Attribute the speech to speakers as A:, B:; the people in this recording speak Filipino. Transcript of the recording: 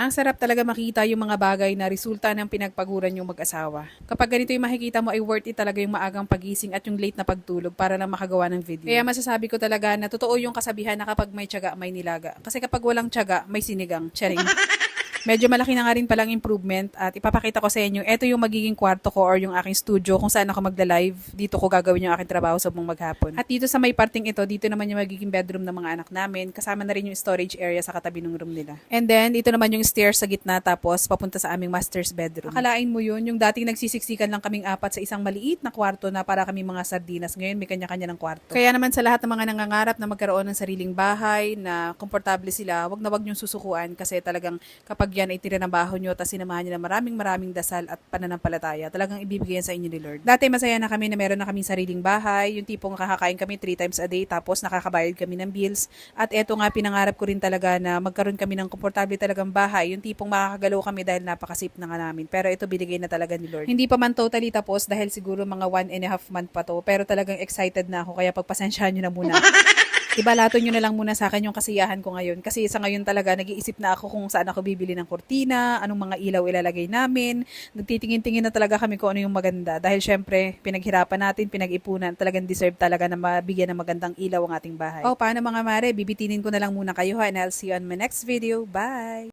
A: Ang sarap talaga makita yung mga bagay na resulta ng pinagpaguran yung mag-asawa. Kapag ganito yung makikita mo ay worth it talaga yung maagang pagising at yung late na pagtulog para lang makagawa ng video. Kaya masasabi ko talaga na totoo yung kasabihan na kapag may tiyaga, may nilaga. Kasi kapag walang tiyaga, may sinigang. Charing. Medyo malaki na nga rin palang improvement at ipapakita ko sa inyo, ito yung magiging kwarto ko or yung aking studio kung saan ako magla-live. Dito ko gagawin yung aking trabaho sa buong maghapon. At dito sa may parting ito, dito naman yung magiging bedroom ng mga anak namin. Kasama na rin yung storage area sa katabi ng room nila. And then, ito naman yung stairs sa gitna tapos papunta sa aming master's bedroom. Akalain mo yun, yung dating nagsisiksikan lang kaming apat sa isang maliit na kwarto na para kami mga sardinas. Ngayon may kanya-kanya ng kwarto. Kaya naman sa lahat ng mga nangangarap na magkaroon ng sariling bahay, na komportable sila, wag na wag niyong susukuan kasi talagang kapag yan ay tinanabaho nyo at sinamahan nyo ng maraming dasal at pananampalataya, talagang ibibigay yan sa inyo ni Lord. Dati masaya na kami na meron na kaming sariling bahay, yung tipong nakakakain kami 3 times a day tapos nakakabayad kami ng bills. At eto nga pinangarap ko rin talaga na magkaroon kami ng komportable talagang bahay, yung tipong makakagalaw kami dahil napakasip na nga namin. Pero ito binigay na talaga ni Lord. Hindi pa man totally tapos dahil siguro mga 1.5 month pa to, pero talagang excited na ako kaya pagpasensyahan nyo na muna. Ibalato nyo na lang muna sa akin yung kasiyahan ko ngayon. Kasi sa ngayon talaga, nag-iisip na ako kung saan ako bibili ng kurtina, anong mga ilaw ilalagay namin. Nagtitingin-tingin na talaga kami kung ano yung maganda. Dahil syempre, pinaghirapan natin, pinag-ipunan, talagang deserve talaga na mabigyan ng magandang ilaw ang ating bahay. O, paano mga mare? Bibitinin ko na lang muna kayo ha, and I'll see you on my next video. Bye!